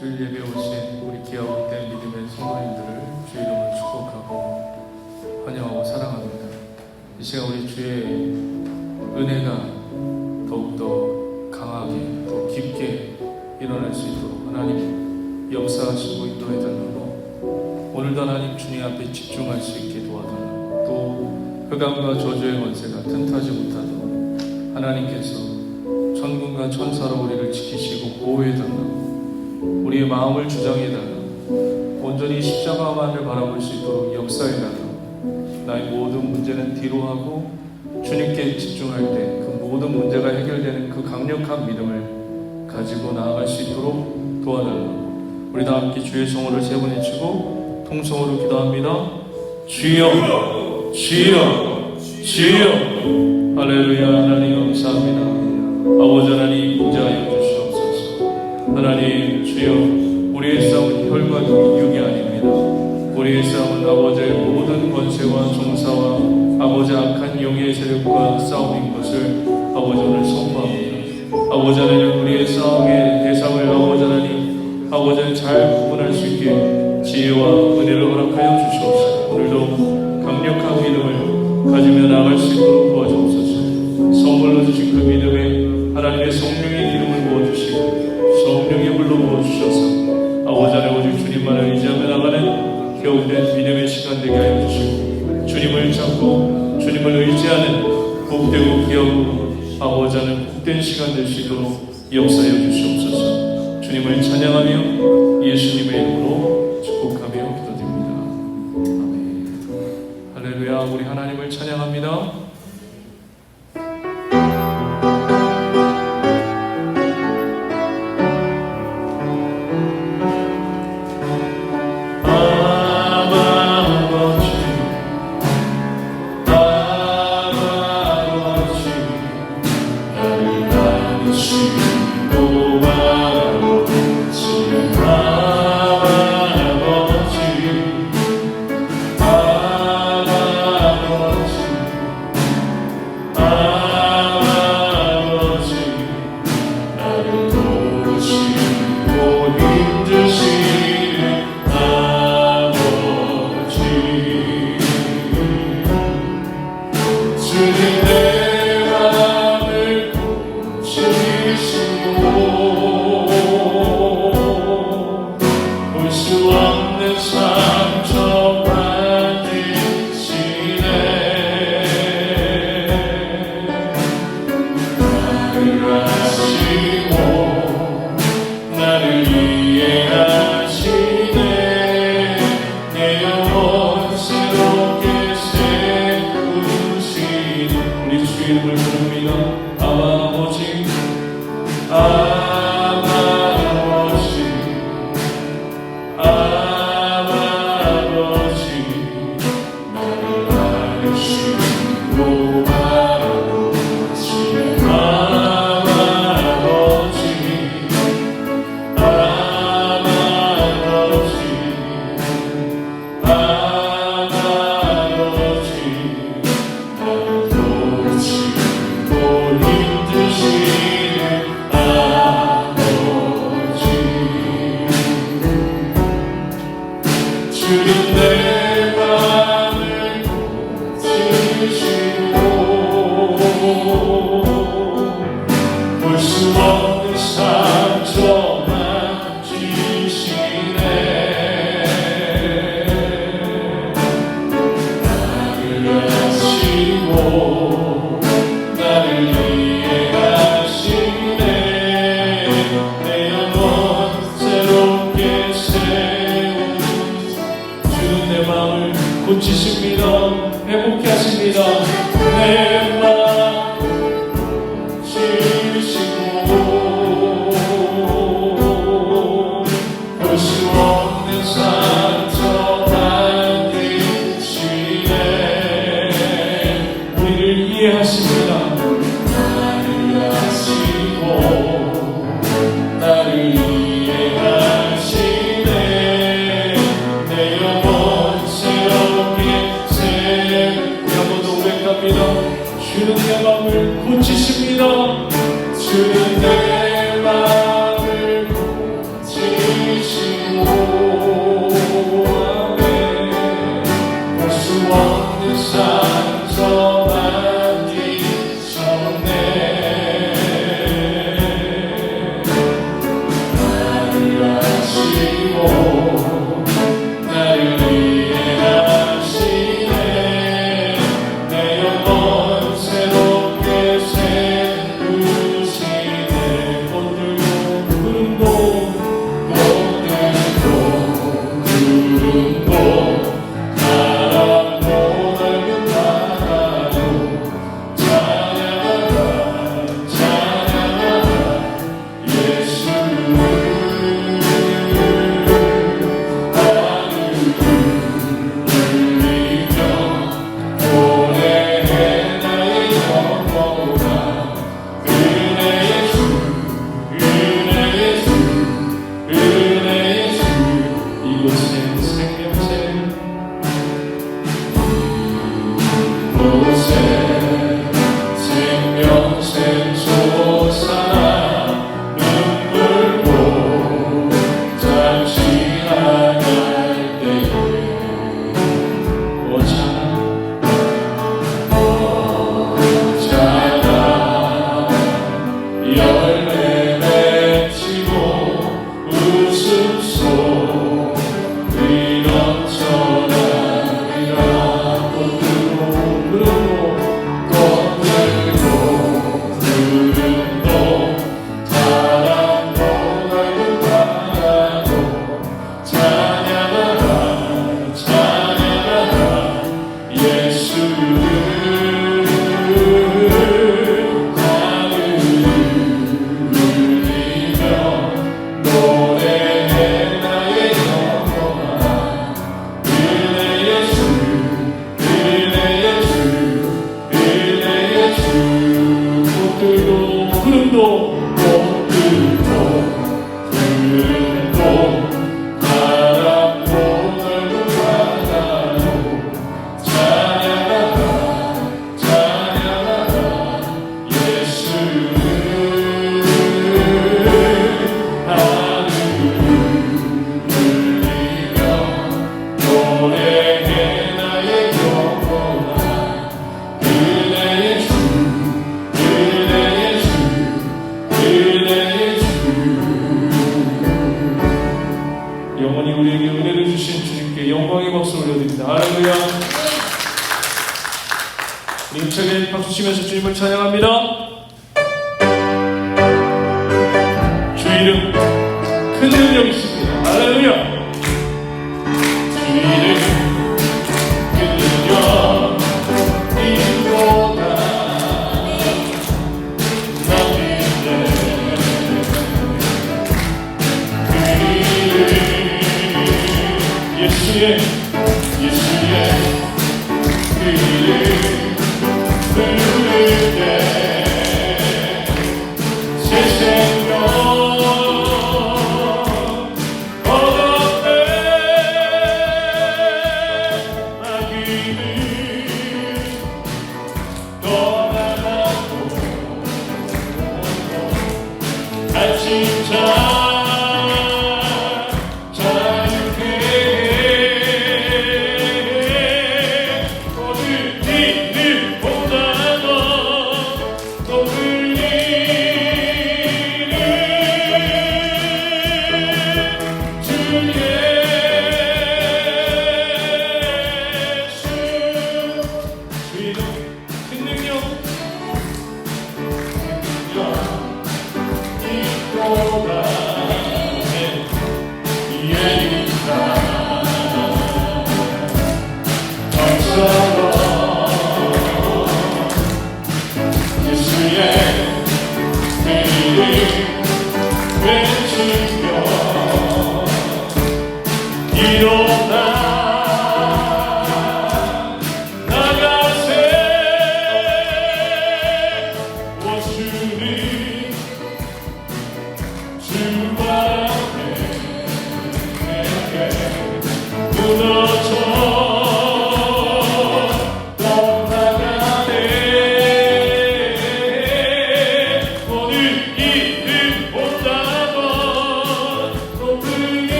주일 예배 오신 우리 귀하고 된 믿음의 성도님들을 주의 이름으로 축복하고 환영하고 사랑합니다. 이 시간 우리 주의 은혜가 더욱더 강하게 더 깊게 일어날 수 있도록 하나님 역사하시고 인도해달라고, 오늘도 하나님 주님 앞에 집중할 수 있게 도와달라고, 또 흑암과 저주의 권세가 틈타지 못하도록 하나님께서 천군과 천사로 우리를 지키시고 보호해달라고, 우리의 마음을 주장해달라고, 온전히 십자가만을 바라볼 수 있도록 역사해달라고, 나의 모든 문제는 뒤로 하고 주님께 집중할 때 그 모든 문제가 해결되는 그 강력한 믿음을 가지고 나아갈 수 있도록 도와달라고, 우리 다 함께 주의 성호를 세 번 외치고 통성으로 기도합니다. 주여, 주여, 주여. 할렐루야. 하나님 감사합니다. 아버지 하나님 인자하여 주시옵소서. 하나님 주여, 우리의 싸움은 혈과 육이 아닙니다. 우리의 싸움은 아버지의 모든 권세와 종사와 아버지 악한 영의 세력과 싸움인 것을 아버지 오늘 선포합니다. 아버지 하나님, 우리의 싸움의 대상을 아버지 하나님, 아버지는 잘 구분할 수 있게 지혜와 은혜를 허락하여 주시옵소서. 오늘도 강력한 믿음을 가지며 나아갈 수 있도록 도와주옵소서. 선물로 주신 그 믿음에 하나님의 성령의 기름을 부어주시고 성령의 불로 부어주셔서 아버지 하나님 오직 주님만을 의지하며 나가는 겨우된 믿음의 시간 되게 하여 주시고, 주님을 찾고 주님을 의지하는 복되고 귀하고 아버지 하나님 복된 시간 될 수 있도록 역사해 주시옵소서. 주님을 찬양하며 예수님의 이름으로 축복하며 기도드립니다. 아멘. 할렐루야. 우리 하나님을 찬양합니다. 고치십니다. 회복케 하십니다. 내 마음 고치시고 볼 수 없는 상처 만드시네. 우리를 이해하십니다. 나를 아시고 나를 이해하시네. 내 영혼 주는 내 마음을 고치십니다. 주는 내 열매 맺히고 웃음소리 넘쳐나리라. 꽃들도 푸른도 바람도 넓은 바다도 찬양하라 찬양하라 예수를. 영원히 우리에게 은혜를 주신 주님께 영광의 박수 올려드립니다. 할렐루야. 우리 힘차게 박수 치면서 주님을 찬양합니다. 주 이름 큰 능력 있습니다. 할렐루야. 주 이름 큰 능력 이보다 남인데 그 이름 예수의 그 이름 부를 때 새 생명 얻었네. 마귀는 떠나가고 다친 자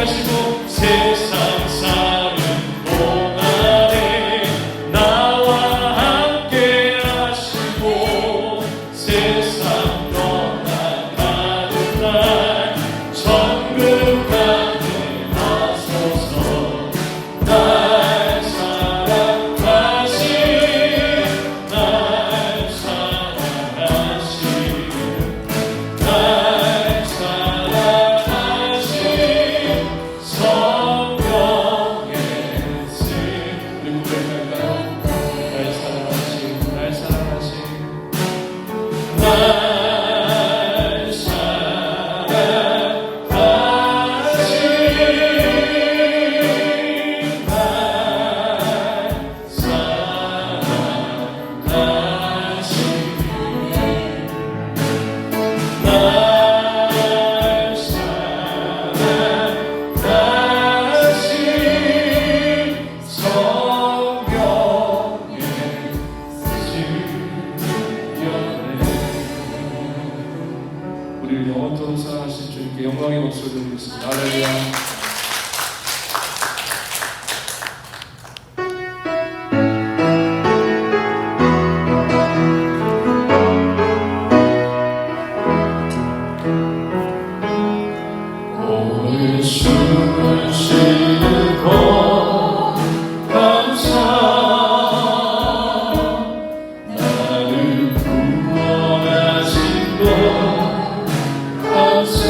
하시고 세상 사는 동안에 나와 함께 하시고 세상 떠나가는 날 천국 가게 하소서. 날 사랑하신 날 사랑하신 날 사랑하신 성령의 씀. 우리 고백할까요? 날 사랑하신 날 사랑하신 날 우리를 영원토록 사랑하신 주님께 영광의 목소리 드리겠습니다. 할렐루야. 오늘 숨을 쉬는 것 감사. 나를 구원하신 것 감사.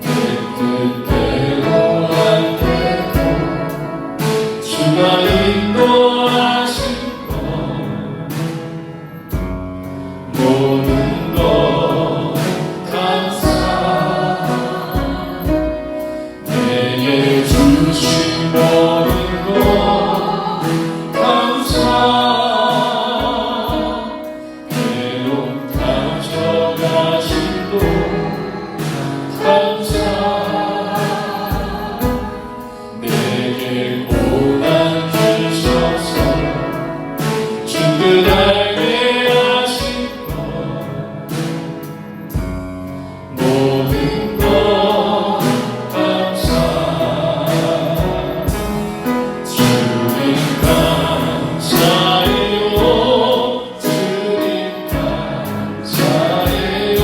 내 뜻대로 안 되고 주가 인도하신 것 모든 것 감사. 내게 주신 모든 것 감사. 가져가신 것 감사. 내게 고난 주셔서 주를 알게 하신 것 모든 것 감사. 주님 감사해요. 주님 감사해요.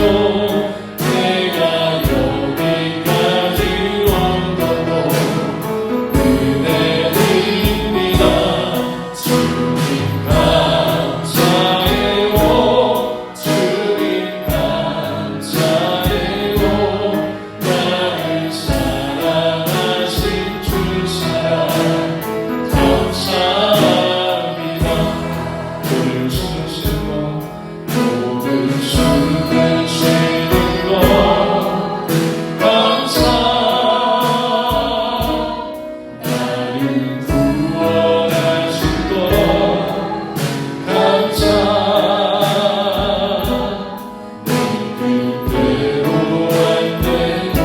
내가 여기까지 온 것도 은혜입니다. 주님 감사해요. 주님 감사해요. 나를 사랑하신 주 사랑 감사합니다. 오늘 숨을 쉬는 것 모든 숨을 쉬는 것 감사. 나를 구원하신 것 감사. 내 뜻대로 안 되고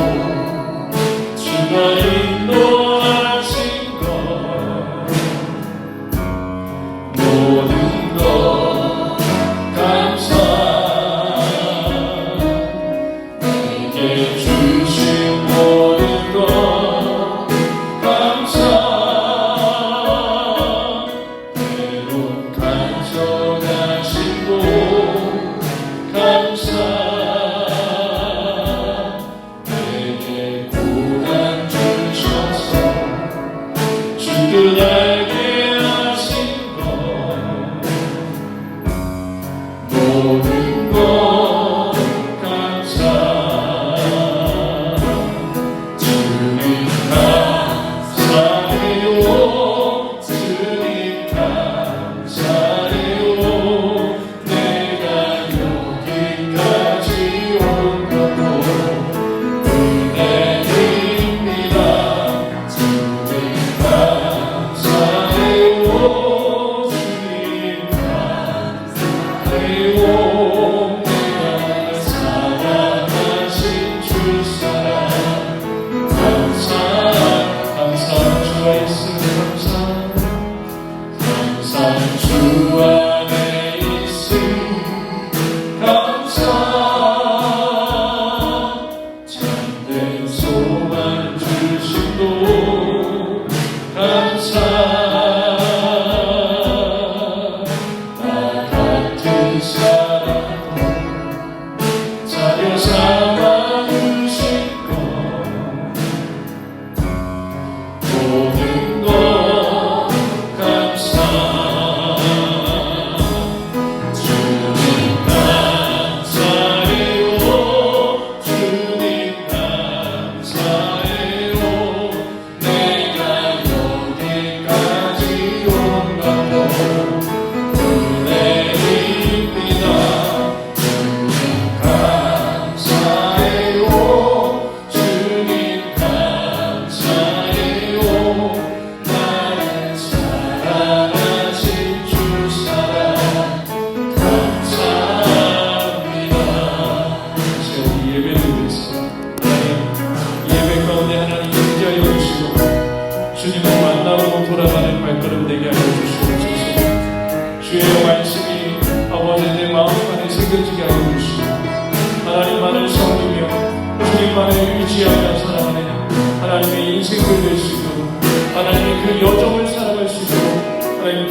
주가 인도하신 것 모든 것 감사. 내게 주신 모든 것 감사. 내로 가져가신 것 감사. 내게 고난 주셔서 주를 알게 하신 것 모든 것 감사. 주님 감사해요. 주님 감사해요. 내가 여기까지 온 것도 은혜입니다. 주님 감사해요. 주님 감사해요.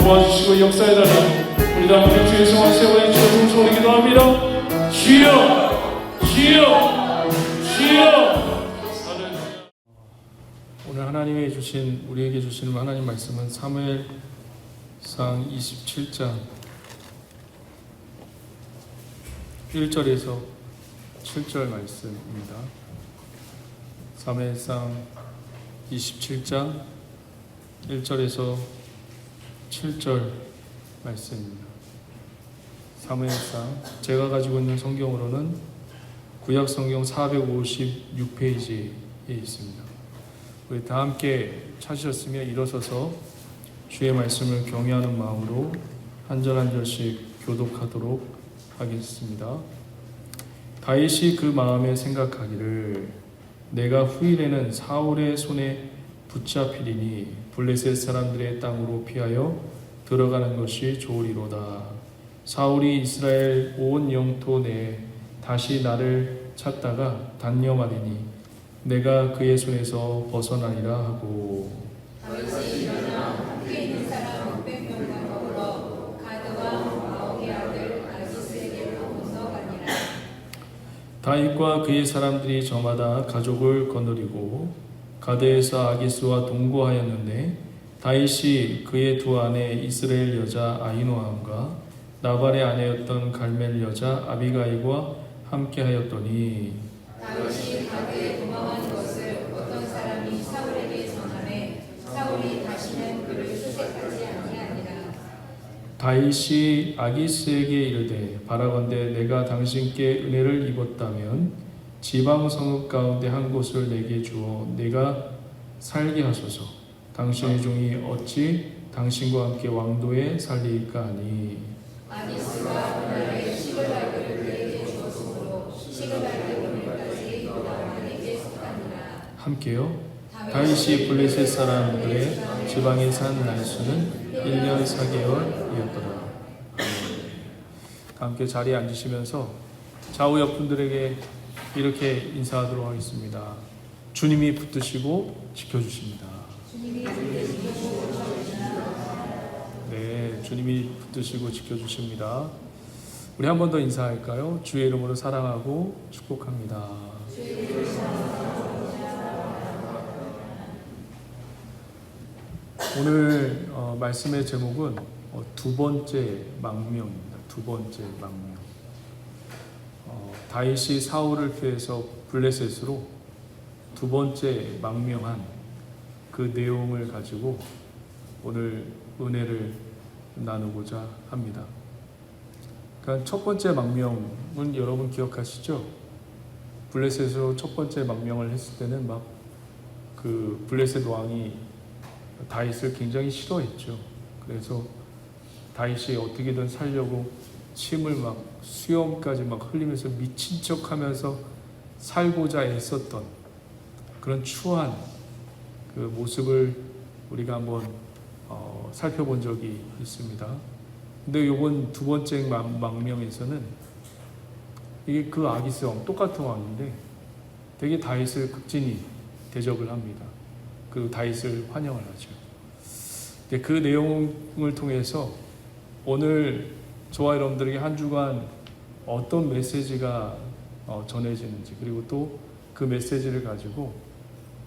도와주시고 역사해달라고 우리 다 함께 주의 성화 세월의 주여 소리 기도합니다. 주여 주여 주여. 오늘 하나님이 주신 우리에게 주시는 하나님 말씀은 사무엘상 27장 1절에서 7절 말씀입니다. 사무엘상 27장 1절에서 7절 말씀입니다. 사무엘상 제가 가지고 있는 성경으로는 구약 성경 456페이지에 있습니다. 우리 다 함께 찾으셨으면 일어서서 주의 말씀을 경외하는 마음으로 한 절 한 절씩 교독하도록 하겠습니다. 다윗이 그 마음에 생각하기를 내가 후일에는 사울의 손에 붙잡히리니 블레셋 사람들의 땅으로 피하여 들어가는 것이 좋으리로다. 사울이 이스라엘 온 영토 내에 다시 나를 찾다가 단념하리니 내가 그의 손에서 벗어나리라 하고. 다윗이 일어나 함께 있는 사람 600명과 더불어 가드와 마옥의 아들 아기스에게로 건너가니라. 다윗과 그의 사람들이 저마다 가족을 거느리고 가드에서 아기스와 동거하였는데 다윗이 그의 두 아내 이스라엘 여자 아히노함과 나발의 아내였던 갈멜 여자 아비가일과 함께하였더니 다윗이 가드에 도망한 것을 어떤 사람이 사울에게 전하매 사울이 다시는 그를 수색하지 아니하니라. 다윗이 아기스에게 이르되 바라건대 내가 당신께 은혜를 입었다면 지방 성읍 가운데 한 곳을 내게 주어 내가 살게 하소서. 당신의 종이 어찌 당신과 함께 왕도에 살리까 하니. 아기스가 그날에 시글락을 그에게 주었으므로 시글락의 오늘까지 나만에게 속하니라. 함께요. 다윗이 블레셋 사람들의 지방에 산 날수는 1년 4개월이었더라. 함께 자리에 앉으시면서 좌우 옆 분들에게 이렇게 인사하도록 하겠습니다. 주님이 붙드시고 지켜주십니다. 네, 주님이 붙드시고 지켜주십니다. 우리 한 번 더 인사할까요? 주의 이름으로 사랑하고 축복합니다. 오늘 말씀의 제목은 두 번째 망명입니다. 두 번째 망명. 다윗이 사울을 피해서 블레셋으로 두 번째 망명한 그 내용을 가지고 오늘 은혜를 나누고자 합니다. 그러니까 첫 번째 망명은 여러분 기억하시죠? 블레셋으로 첫 번째 망명을 했을 때는 막 그 블레셋 왕이 다윗을 굉장히 싫어했죠. 그래서 다윗이 어떻게든 살려고 침을 막 수염까지 막 흘리면서 미친 척하면서 살고자 애썼던 그런 추한 그 모습을 우리가 한번 살펴본 적이 있습니다. 근데 이번 두 번째 망명에서는 이게 그 아기스 왕, 똑같은 왕인데 되게 다윗을 극진히 대접을 합니다. 그 다윗을 환영을 하죠. 근데 그 내용을 통해서 오늘 저와 여러분들에게 한 주간 어떤 메시지가 전해지는지, 그리고 또 그 메시지를 가지고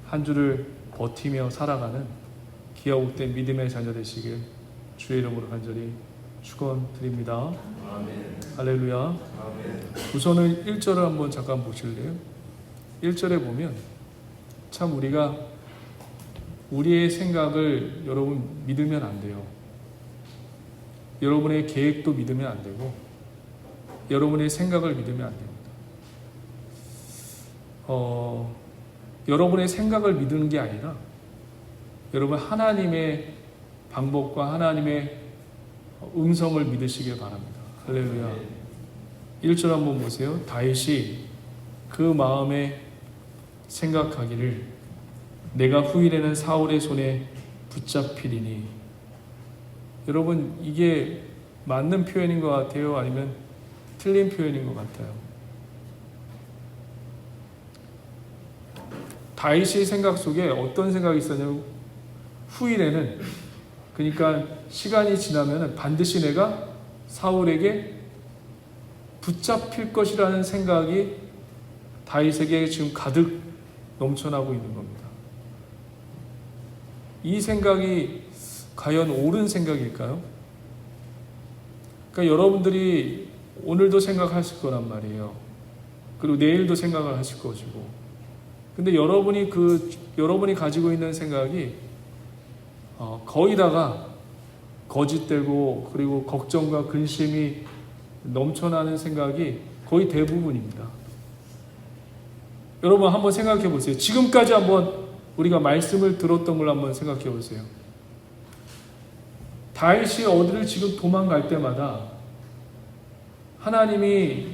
한 주를 버티며 살아가는 기아옥된 믿음의 자녀 되시길 주의 이름으로 간절히 축원드립니다. 아멘. 할렐루야. 아멘. 우선은 1절을 한번 잠깐 보실래요? 1절에 보면 참 우리가 우리의 생각을 여러분 믿으면 안 돼요. 여러분의 계획도 믿으면 안 되고 여러분의 생각을 믿으면 안 됩니다. 여러분의 생각을 믿는 게 아니라 여러분 하나님의 방법과 하나님의 음성을 믿으시길 바랍니다. 할렐루야. 1절 한번 보세요. 다윗이 그 마음에 생각하기를 내가 후일에는 사울의 손에 붙잡히리니. 여러분 이게 맞는 표현인 것 같아요? 아니면 틀린 표현인 것 같아요? 다윗의 생각 속에 어떤 생각이 있었냐면 후일에는 그러니까 시간이 지나면 반드시 내가 사울에게 붙잡힐 것이라는 생각이 다윗에게 지금 가득 넘쳐나고 있는 겁니다. 이 생각이 과연 옳은 생각일까요? 그러니까 여러분들이 오늘도 생각하실 거란 말이에요. 그리고 내일도 생각을 하실 것이고. 근데 여러분이 가지고 있는 생각이 거의다가 거짓되고 그리고 걱정과 근심이 넘쳐나는 생각이 거의 대부분입니다. 여러분 한번 생각해 보세요. 지금까지 한번 우리가 말씀을 들었던 걸 한번 생각해 보세요. 다윗이 어디를 지금 도망갈 때마다 하나님이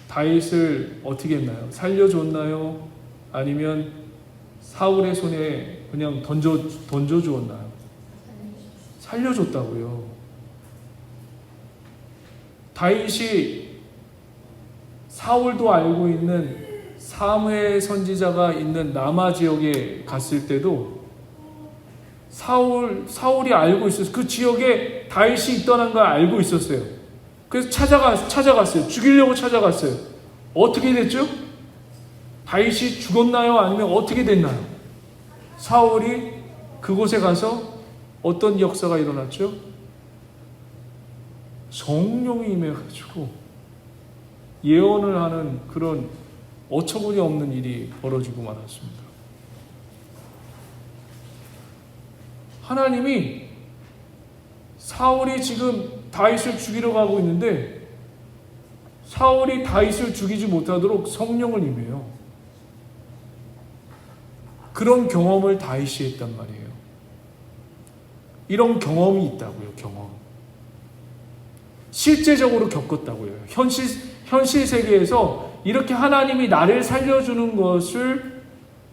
다윗을 어떻게 했나요? 살려줬나요? 아니면 사울의 손에 그냥 던져 주었나요? 살려줬다고요. 다윗이 사울도 알고 있는 사무엘 선지자가 있는 남아 지역에 갔을 때도 사울이 알고 있었어요. 그 지역에 다윗이 있다는 걸 알고 있었어요. 그래서 찾아갔어요. 죽이려고 찾아갔어요. 어떻게 됐죠? 다윗이 죽었나요? 아니면 어떻게 됐나요? 사울이 그곳에 가서 어떤 역사가 일어났죠? 성령이 임해가지고 예언을 하는 그런 어처구니 없는 일이 벌어지고 말았습니다. 하나님이 사울이 지금 다윗을 죽이러 가고 있는데 사울이 다윗을 죽이지 못하도록 성령을 임해요. 그런 경험을 다윗이 했단 말이에요. 이런 경험이 있다고요. 경험. 실제적으로 겪었다고요. 현실 세계에서 이렇게 하나님이 나를 살려주는 것을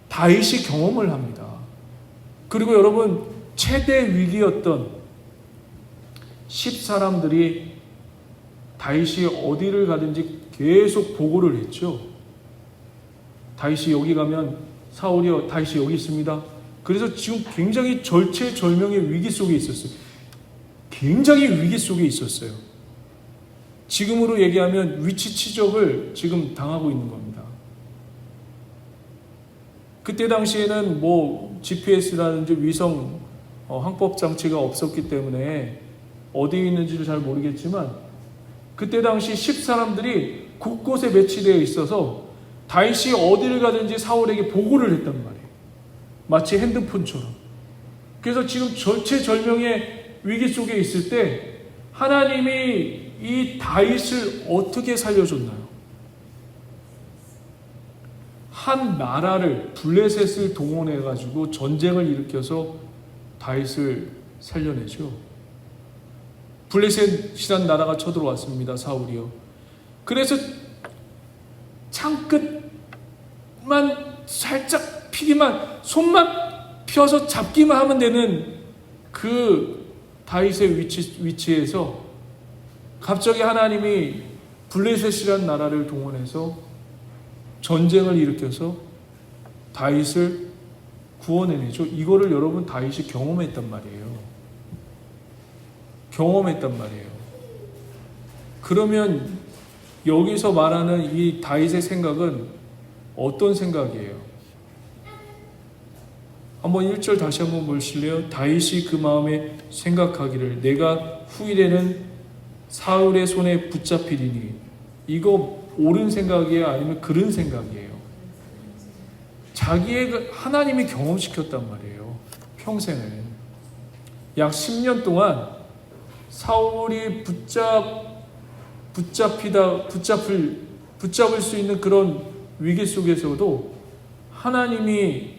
다윗이 경험을 합니다. 그리고 여러분 최대 위기였던 10사람들이 다윗이 어디를 가든지 계속 보고를 했죠. 다윗이 여기 가면 사울이 다윗이 여기 있습니다. 그래서 지금 굉장히 절체절명의 위기 속에 있었어요. 굉장히 위기 속에 있었어요. 지금으로 얘기하면 위치 추적을 지금 당하고 있는 겁니다. 그때 당시에는 뭐 GPS라든지 위성 항법 장치가 없었기 때문에 어디에 있는지를 잘 모르겠지만 그때 당시 10사람들이 곳곳에 배치되어 있어서 다윗이 어디를 가든지 사울에게 보고를 했단 말이에요. 마치 핸드폰처럼. 그래서 지금 절체절명의 위기 속에 있을 때 하나님이 이 다윗을 어떻게 살려줬나요? 한 나라를 블레셋을 동원해 가지고 전쟁을 일으켜서 다윗을 살려내죠. 블레셋이란 나라가 쳐들어왔습니다. 사울이요. 그래서 창끝만 살짝 피기만 손만 펴서 잡기만 하면 되는 그 다윗의 위치에서 갑자기 하나님이 블레셋이란 나라를 동원해서 전쟁을 일으켜서 다윗을 구원해내죠. 이거를 여러분 다윗이 경험했단 말이에요. 경험했단 말이에요. 그러면 여기서 말하는 이 다윗의 생각은 어떤 생각이에요? 한번 1절 다시 한번 보실래요? 다윗이 그 마음에 생각하기를 내가 후일에는 사울의 손에 붙잡히리니. 이거 옳은 생각이에요? 아니면 그런 생각이에요? 자기의 하나님이 경험시켰단 말이에요. 평생을. 약 10년 동안 사울이 붙잡을 수 있는 그런 위기 속에서도 하나님이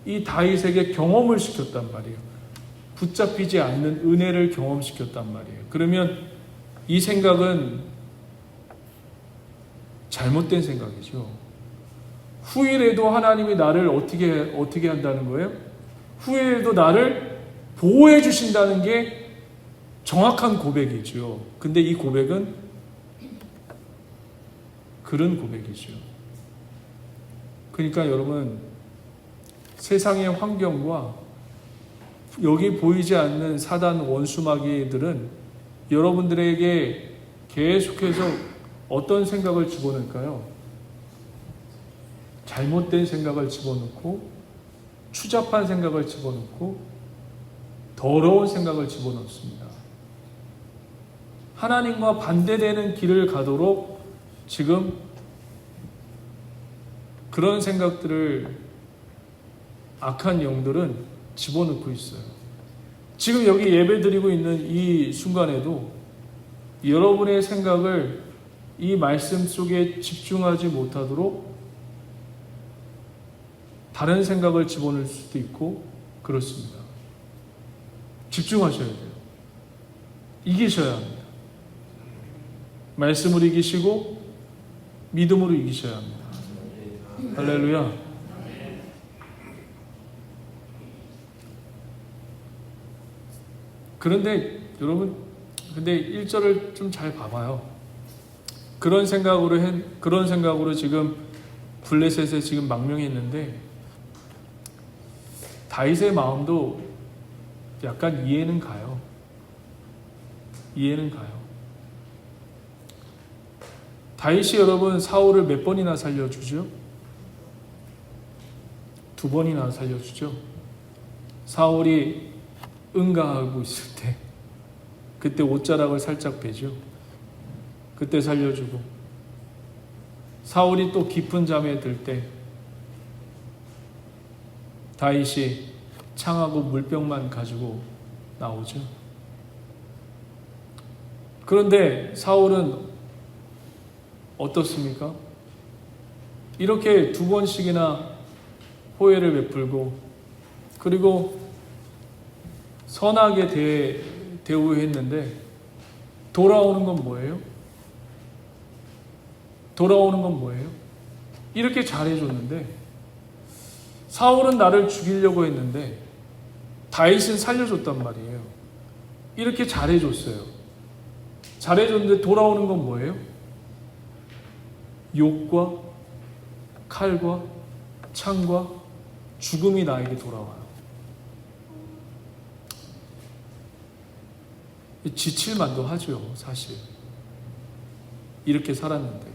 이 다윗에게 경험을 시켰단 말이에요. 붙잡히지 않는 은혜를 경험시켰단 말이에요. 그러면 이 생각은 잘못된 생각이죠. 후일에도 하나님이 나를 어떻게 한다는 거예요? 후일에도 나를 보호해 주신다는 게 정확한 고백이죠. 근데 이 고백은 그런 고백이죠. 그러니까 여러분 세상의 환경과 여기 보이지 않는 사단 원수마귀들은 여러분들에게 계속해서 어떤 생각을 집어넣을까요? 잘못된 생각을 집어넣고, 추잡한 생각을 집어넣고, 더러운 생각을 집어넣습니다. 하나님과 반대되는 길을 가도록 지금 그런 생각들을 악한 영들은 집어넣고 있어요. 지금 여기 예배 드리고 있는 이 순간에도 여러분의 생각을 이 말씀 속에 집중하지 못하도록 다른 생각을 집어넣을 수도 있고 그렇습니다. 집중하셔야 돼요. 이기셔야 합니다. 말씀으로 이기시고 믿음으로 이기셔야 합니다. 할렐루야. 그런데 여러분, 근데 1절을 좀 잘 봐봐요. 그런 생각으로 지금 블레셋에 지금 망명이 있는데 다윗의 마음도 약간 이해는 가요. 이해는 가요. 다윗이 여러분 사울을 몇 번이나 살려주죠? 2번이나 살려주죠. 사울이 응가하고 있을 때 그때 옷자락을 살짝 베죠. 그때 살려주고, 사울이 또 깊은 잠에 들 때 다윗이 창하고 물병만 가지고 나오죠. 그런데 사울은 어떻습니까? 이렇게 2번씩이나 호의를 베풀고 그리고 선하게 대우했는데 돌아오는 건 뭐예요? 돌아오는 건 뭐예요? 이렇게 잘해줬는데 사울은 나를 죽이려고 했는데 다윗은 살려줬단 말이에요. 이렇게 잘해줬어요. 잘해줬는데 돌아오는 건 뭐예요? 욕과 칼과 창과 죽음이 나에게 돌아와요. 지칠만도 하죠, 사실. 이렇게 살았는데.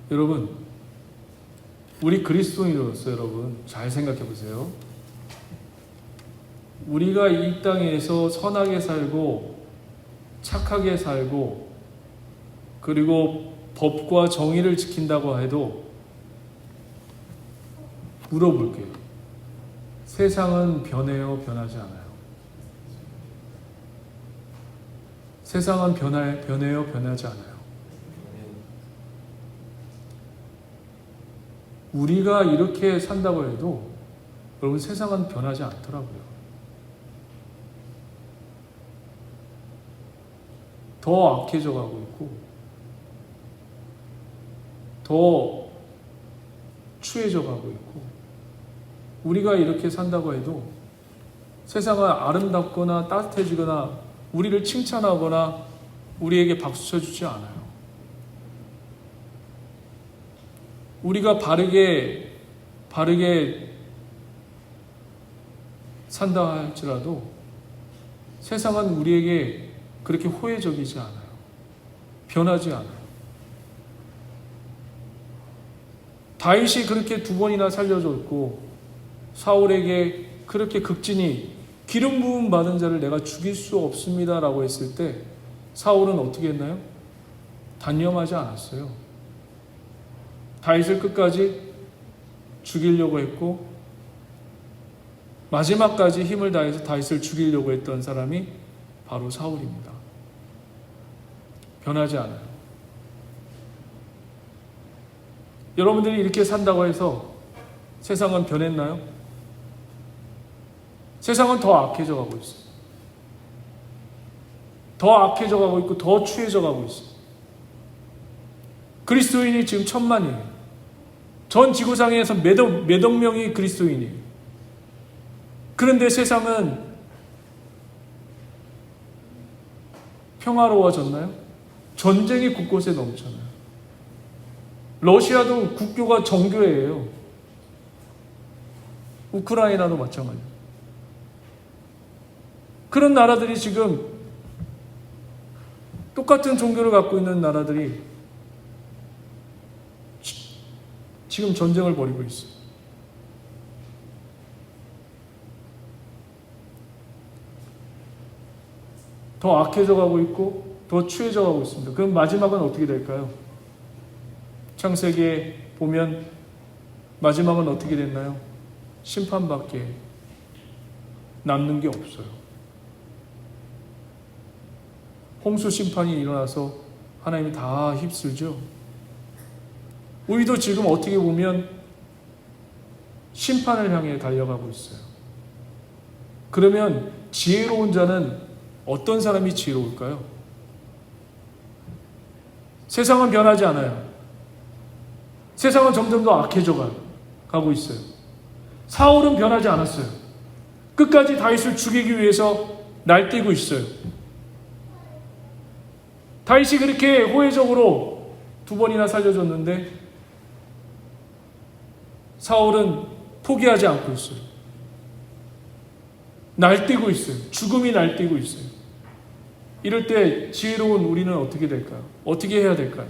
여러분, 우리 그리스도인으로서 여러분 잘 생각해 보세요. 우리가 이 땅에서 선하게 살고 착하게 살고 그리고 법과 정의를 지킨다고 해도 물어볼게요. 세상은 변해요, 변하지 않아요? 세상은 변해요, 변하지 않아요? 우리가 이렇게 산다고 해도 여러분 세상은 변하지 않더라고요. 더 악해져 가고 있고 더 추해져 가고 있고, 우리가 이렇게 산다고 해도 세상은 아름답거나 따뜻해지거나 우리를 칭찬하거나 우리에게 박수 쳐주지 않아요. 우리가 바르게 산다 할지라도 세상은 우리에게 그렇게 호혜적이지 않아요. 변하지 않아요. 다윗이 그렇게 2번이나 살려줬고 사울에게 그렇게 극진히 기름 부음 받은 자를 내가 죽일 수 없습니다 라고 했을 때 사울은 어떻게 했나요? 단념하지 않았어요. 다윗을 끝까지 죽이려고 했고 마지막까지 힘을 다해서 다윗을 죽이려고 했던 사람이 바로 사울입니다. 변하지 않아요. 여러분들이 이렇게 산다고 해서 세상은 변했나요? 세상은 더 악해져 가고 있어요. 더 악해져 가고 있고 더 추해져 가고 있어요. 그리스도인이 지금 1000만이에요. 전 지구상에서 몇억 명이 그리스도인이에요. 그런데 세상은 평화로워졌나요? 전쟁이 곳곳에 넘쳐나요. 러시아도 국교가 정교해요. 우크라이나도 마찬가지예요. 그런 나라들이 지금 똑같은 종교를 갖고 있는 나라들이 지금 전쟁을 벌이고 있어요. 더 악해져 가고 있고 더 추해져 가고 있습니다. 그럼 마지막은 어떻게 될까요? 창세기에 보면 마지막은 어떻게 됐나요? 심판밖에 남는 게 없어요. 홍수 심판이 일어나서 하나님이 다 휩쓸죠. 우리도 지금 어떻게 보면 심판을 향해 달려가고 있어요. 그러면 지혜로운 자는 어떤 사람이 지혜로울까요? 세상은 변하지 않아요. 세상은 점점 더 악해져 가고 있어요. 사울은 변하지 않았어요. 끝까지 다윗을 죽이기 위해서 날뛰고 있어요. 다윗이 그렇게 호혜적으로 2번이나 살려줬는데 사울은 포기하지 않고 있어요. 날뛰고 있어요. 죽음이 날뛰고 있어요. 이럴 때 지혜로운 우리는 어떻게 될까요? 어떻게 해야 될까요?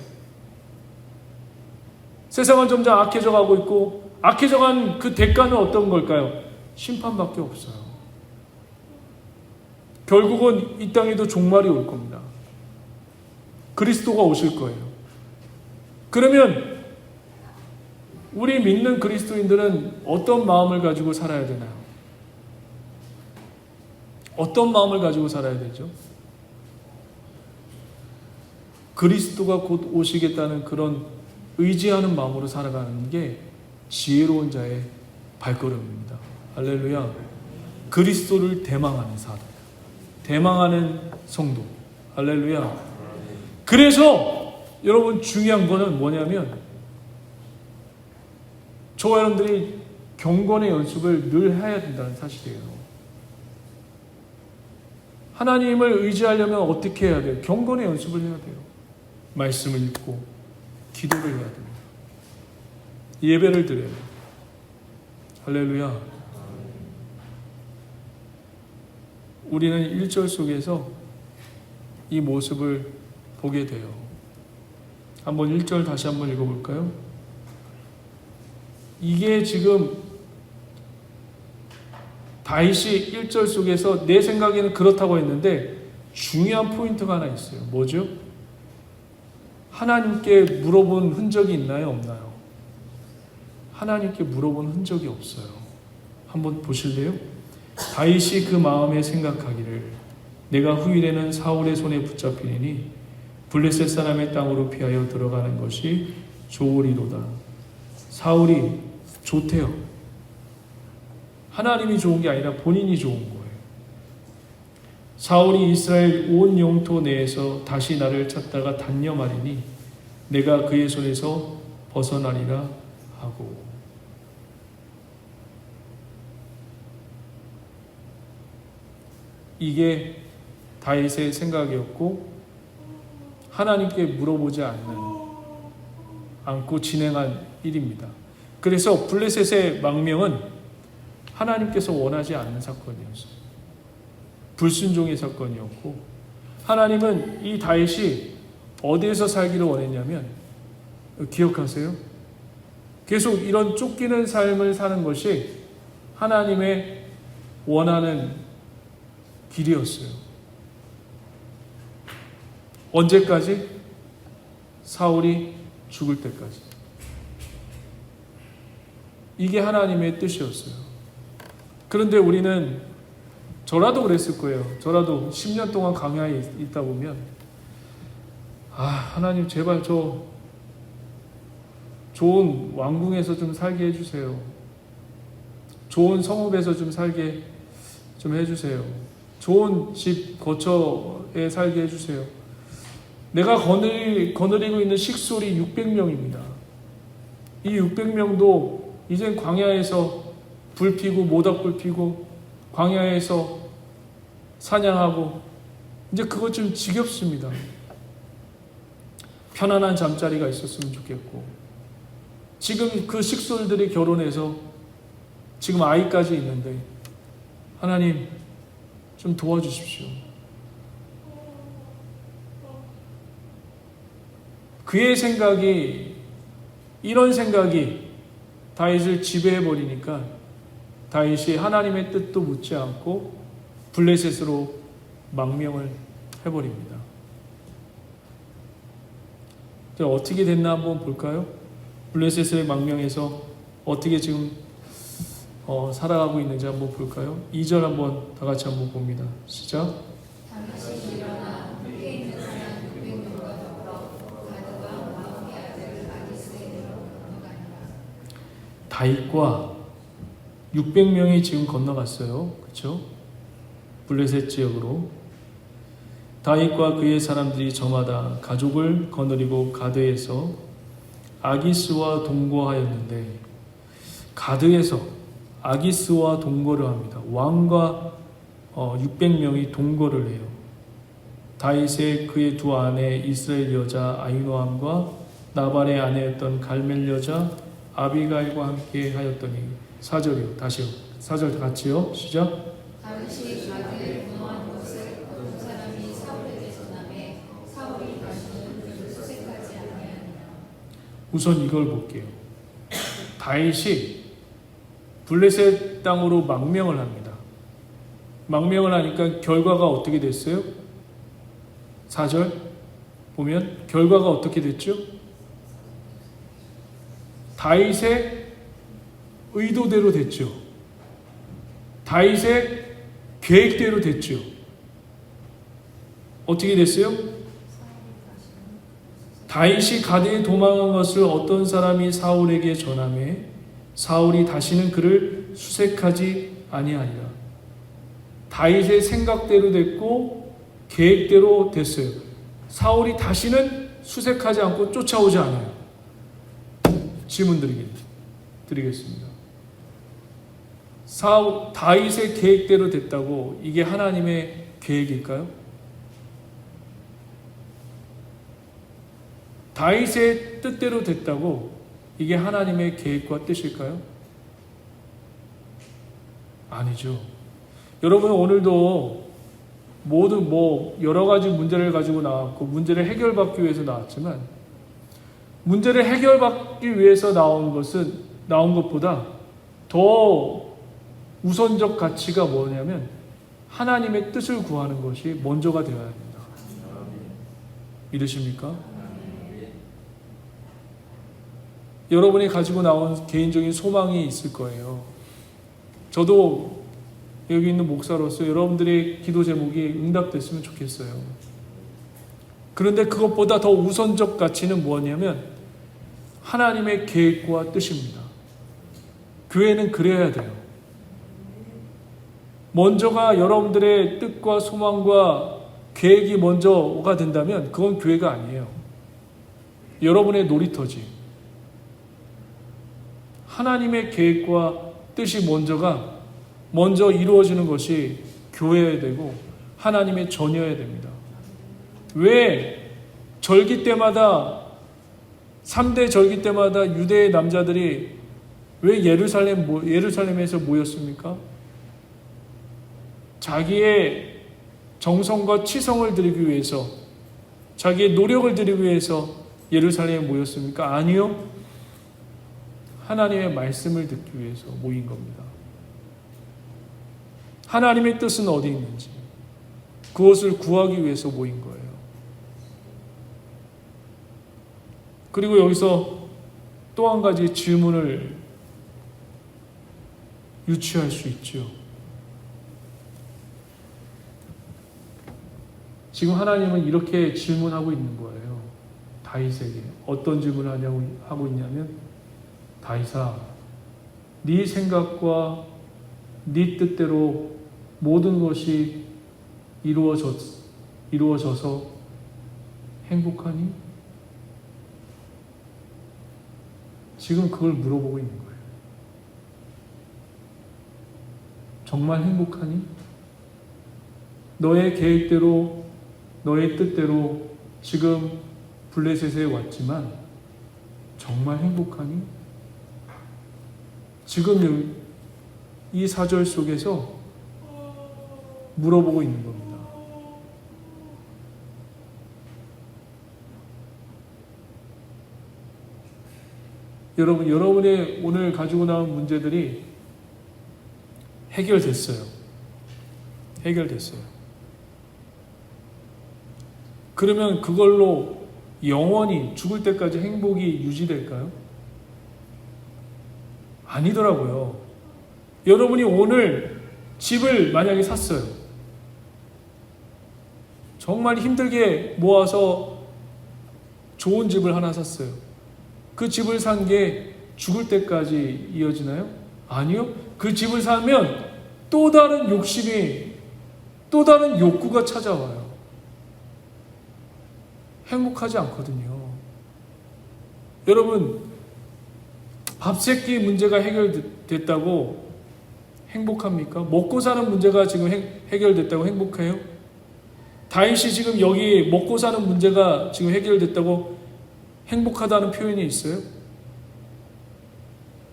세상은 점점 악해져 가고 있고 악해져 간 그 대가는 어떤 걸까요? 심판밖에 없어요. 결국은 이 땅에도 종말이 올 겁니다. 그리스도가 오실 거예요. 그러면 우리 믿는 그리스도인들은 어떤 마음을 가지고 살아야 되나요? 어떤 마음을 가지고 살아야 되죠? 그리스도가 곧 오시겠다는 그런 의지하는 마음으로 살아가는 게 지혜로운 자의 발걸음입니다. 할렐루야. 그리스도를 대망하는 사람, 대망하는 성도. 할렐루야. 그래서 여러분 중요한 거는 뭐냐면 저와 여러분들이 경건의 연습을 늘 해야 된다는 사실이에요. 하나님을 의지하려면 어떻게 해야 돼요? 경건의 연습을 해야 돼요. 말씀을 읽고 기도를 해야 됩니다. 예배를 드려야 돼요. 할렐루야. 우리는 1절 속에서 이 모습을 보게 돼요. 한번 1절 다시 한번 읽어볼까요? 이게 지금 다윗이 1절 속에서 내 생각에는 그렇다고 했는데 중요한 포인트가 하나 있어요. 뭐죠? 하나님께 물어본 흔적이 있나요? 없나요? 하나님께 물어본 흔적이 없어요. 한번 보실래요? 다윗이 그 마음에 생각하기를 내가 후일에는 사울의 손에 붙잡히니 블레셋 사람의 땅으로 피하여 들어가는 것이 좋으리로다. 사울이 좋대요. 하나님이 좋은 게 아니라 본인이 좋은 거예요. 사울이 이스라엘 온 영토 내에서 다시 나를 찾다가 단념하리니 내가 그의 손에서 벗어나리라 하고. 이게 다윗의 생각이었고 하나님께 물어보지 않고 진행한 일입니다. 그래서 블레셋의 망명은 하나님께서 원하지 않는 사건이었어요. 불순종의 사건이었고 하나님은 이 다윗이 어디에서 살기를 원했냐면 기억하세요? 계속 이런 쫓기는 삶을 사는 것이 하나님의 원하는 길이었어요. 언제까지? 사울이 죽을 때까지. 이게 하나님의 뜻이었어요. 그런데 우리는 저라도 그랬을 거예요. 저라도 10년 동안 광야에 있다 보면 하나님 제발 저 좋은 왕궁에서 좀 살게 해주세요. 좋은 성읍에서 좀 살게 좀 해주세요. 좋은 집 거처에 살게 해주세요. 내가 거느리고 있는 식솔이 600명입니다. 이 600명도 이젠 광야에서 불 피고 모닥불 피고 광야에서 사냥하고 이제 그것 좀 지겹습니다. 편안한 잠자리가 있었으면 좋겠고 지금 그 식솔들이 결혼해서 지금 아이까지 있는데 하나님 좀 도와주십시오. 그의 생각이, 이런 생각이 다윗을 지배해버리니까 다윗이 하나님의 뜻도 묻지 않고 블레셋으로 망명을 해버립니다. 어떻게 됐나 한번 볼까요? 블레셋의 망명에서 어떻게 지금 살아가고 있는지 한번 볼까요? 2절 한번 다 같이 한번 봅니다. 시작. 다윗이 일어나 그에 있는 사람 600명과 더불어 가드와 마옥의 아들 아기스에게로 건너가니라. 다윗과 600명이 지금 건너갔어요. 그렇죠? 블레셋 지역으로. 다윗과 그의 사람들이 저마다 가족을 거느리고 가드에서 아기스와 동거하였는데, 가드에서 아기스와 동거를 합니다. 왕과 600명이 동거를 해요. 다윗의 그의 두 아내 이스라엘 여자 아히노함과 나발의 아내였던 갈멜 여자 아비가일과 함께 하였더니. 4절이요. 다시요. 4절 같이요. 시작. 다윗이 가드를 분노한 것을 어떤 사람이 사울에게 전하매 사울이 다시는 그를 수색하지 아니하니라. 우선 이걸 볼게요. 다윗이 블레셋 땅으로 망명을 합니다. 망명을 하니까 결과가 어떻게 됐어요? 4절 보면 결과가 어떻게 됐죠? 다윗의 의도대로 됐죠. 다윗의 계획대로 됐죠. 어떻게 됐어요? 다윗이 가드에 도망한 것을 어떤 사람이 사울에게 전하매 사울이 다시는 그를 수색하지 아니하니라. 다윗의 생각대로 됐고 계획대로 됐어요. 사울이 다시는 수색하지 않고 쫓아오지 않아요. 질문 드리겠습니다. 다윗의 계획대로 됐다고 이게 하나님의 계획일까요? 다윗의 뜻대로 됐다고 이게 하나님의 계획과 뜻일까요? 아니죠. 여러분 오늘도 모든 여러 가지 문제를 가지고 나왔고 문제를 해결받기 위해서 나왔지만 문제를 해결받기 위해서 나온 것보다 더 우선적 가치가 뭐냐면 하나님의 뜻을 구하는 것이 먼저가 되어야 합니다. 믿으십니까? 여러분이 가지고 나온 개인적인 소망이 있을 거예요. 저도 여기 있는 목사로서 여러분들의 기도 제목이 응답됐으면 좋겠어요. 그런데 그것보다 더 우선적 가치는 뭐냐면 하나님의 계획과 뜻입니다. 교회는 그래야 돼요. 먼저가 여러분들의 뜻과 소망과 계획이 먼저가 된다면 그건 교회가 아니에요. 여러분의 놀이터지. 하나님의 계획과 뜻이 먼저 이루어지는 것이 교회여야 되고 하나님의 전여야 됩니다. 왜 절기 때마다 3대 절기 때마다 유대의 남자들이 왜 예루살렘에서 모였습니까? 자기의 정성과 치성을 드리기 위해서, 자기의 노력을 드리기 위해서 예루살렘에 모였습니까? 아니요. 하나님의 말씀을 듣기 위해서 모인 겁니다. 하나님의 뜻은 어디 있는지 그것을 구하기 위해서 모인 거예요. 그리고 여기서 또 한 가지 질문을 유추할 수 있죠. 지금 하나님은 이렇게 질문하고 있는 거예요. 다윗에게 어떤 질문을 하고 있냐면, 다윗아, 네 생각과 네 뜻대로 모든 것이 이루어져서 행복하니? 지금 그걸 물어보고 있는 거예요. 정말 행복하니? 너의 계획대로, 너의 뜻대로 지금 블레셋에 왔지만 정말 행복하니? 지금 이 4절 속에서 물어보고 있는 겁니다. 여러분, 여러분의 오늘 가지고 나온 문제들이 해결됐어요. 해결됐어요. 그러면 그걸로 영원히 죽을 때까지 행복이 유지될까요? 아니더라고요. 여러분이 오늘 집을 만약에 샀어요. 정말 힘들게 모아서 좋은 집을 하나 샀어요. 그 집을 산 게 죽을 때까지 이어지나요? 아니요. 그 집을 사면 또 다른 욕심이, 또 다른 욕구가 찾아와요. 행복하지 않거든요. 여러분, 밥 세끼 문제가 해결됐다고 행복합니까? 먹고 사는 문제가 지금 해결됐다고 행복해요? 다윗이 지금 여기 먹고 사는 문제가 지금 해결됐다고 행복하다는 표현이 있어요?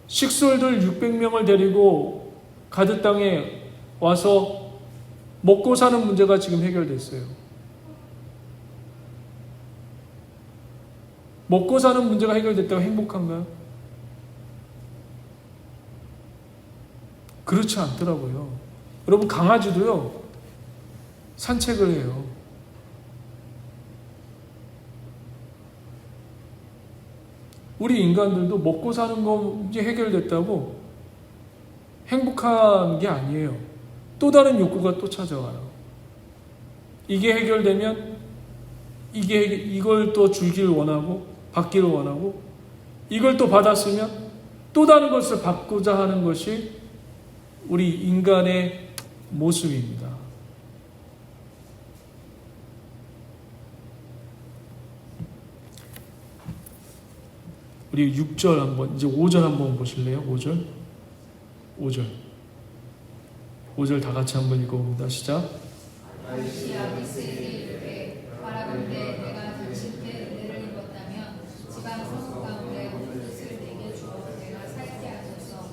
식솔들 600명을 데리고 가드 땅에 와서 먹고 사는 문제가 지금 해결됐어요. 먹고 사는 문제가 해결됐다고 행복한가요? 그렇지 않더라고요. 여러분, 강아지도요, 산책을 해요. 우리 인간들도 먹고 사는 거 이제 해결됐다고 행복한 게 아니에요. 또 다른 욕구가 또 찾아와요. 이게 해결되면 이걸 또 주길 원하고 받기를 원하고, 이걸 또 받았으면 또 다른 것을 받고자 하는 것이 우리 인간의 모습입니다. 우리 6절 한번, 이제 5절 한번 보실래요? 5절 다 같이 한번 읽어봅니다. 시작. 다윗이 아기스에게 이르되 바라건대 내가 당신께 은혜를 입었다면 지방 성읍 가운데 온 뜻을 내게 주어 내가 살게 하소서.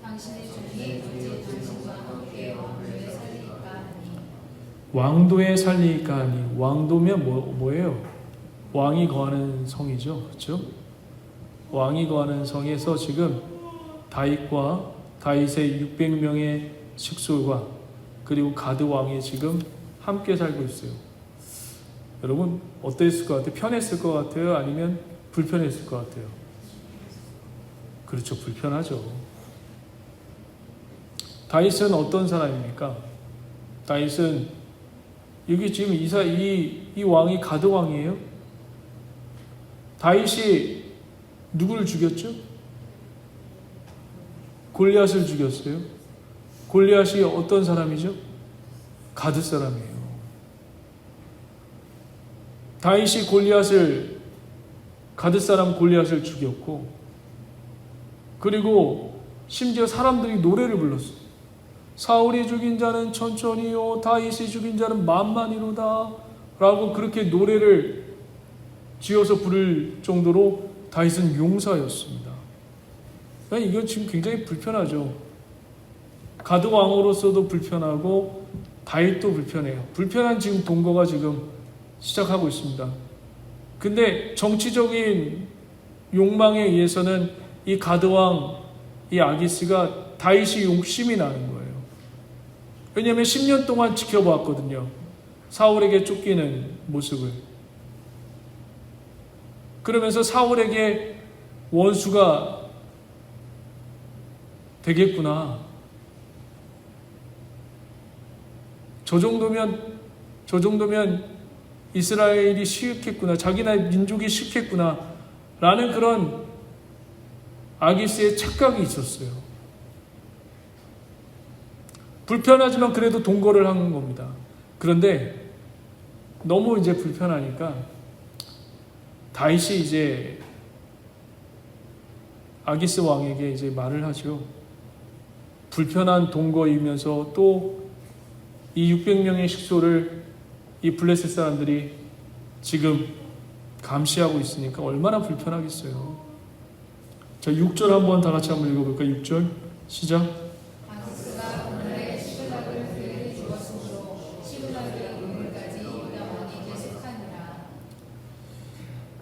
당신의 종이 어찌 당신과 함께 왕도에 살리까 하니. 왕도에 살리까 하니. 왕도면 뭐예요? 왕이 거하는 성이죠. 그렇죠? 왕이 거하는 성에서 지금 다윗의 600명의 식솔과 그리고 가드 왕이 지금 함께 살고 있어요. 여러분, 어땠을 것 같아요? 편했을 것 같아요? 아니면 불편했을 것 같아요? 그렇죠, 불편하죠. 다윗은 어떤 사람입니까? 다윗은 여기 지금 이 왕이 가드 왕이에요. 다윗이 누구를 죽였죠? 골리앗을 죽였어요. 골리앗이 어떤 사람이죠? 가드 사람이에요. 다윗이 가드 사람 골리앗을 죽였고, 그리고 심지어 사람들이 노래를 불렀어요. 사울이 죽인 자는 천천히요, 다윗이 죽인 자는 만만히로다 라고 그렇게 노래를 지어서 부를 정도로 다윗은 용사였습니다. 이건 지금 굉장히 불편하죠. 가드 왕으로서도 불편하고 다윗도 불편해요. 불편한 지금 동거가 지금 시작하고 있습니다. 근데 정치적인 욕망에 의해서는 이 가드 왕, 이 아기스가 다윗이 욕심이 나는 거예요. 왜냐하면 10년 동안 지켜보았거든요. 사울에게 쫓기는 모습을. 그러면서 사울에게 원수가 되겠구나. 저 정도면 이스라엘이 싫겠구나. 자기네 민족이 싫겠구나. 라는 그런 아기스의 착각이 있었어요. 불편하지만 그래도 동거를 한 겁니다. 그런데 너무 이제 불편하니까 다윗이 이제 아기스 왕에게 이제 말을 하죠. 불편한 동거이면서 또 이 600명의 식소를 이 블레셋 사람들이 지금 감시하고 있으니까 얼마나 불편하겠어요. 자, 6절 한번 다 같이 한번 읽어볼까요? 6절 시작. 아기스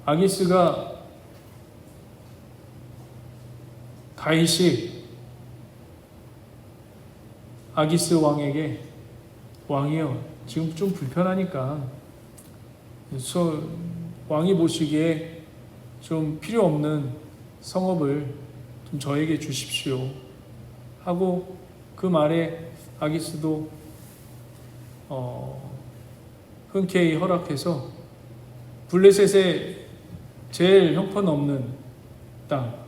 아기스가 다윗이 아기스 왕에게 왕이요, 지금 좀 불편하니까 왕이 보시기에 좀 필요 없는 성읍을 좀 저에게 주십시오 하고 그 말에 아기스도 흔쾌히 허락해서 블레셋의 제일 형편없는 땅,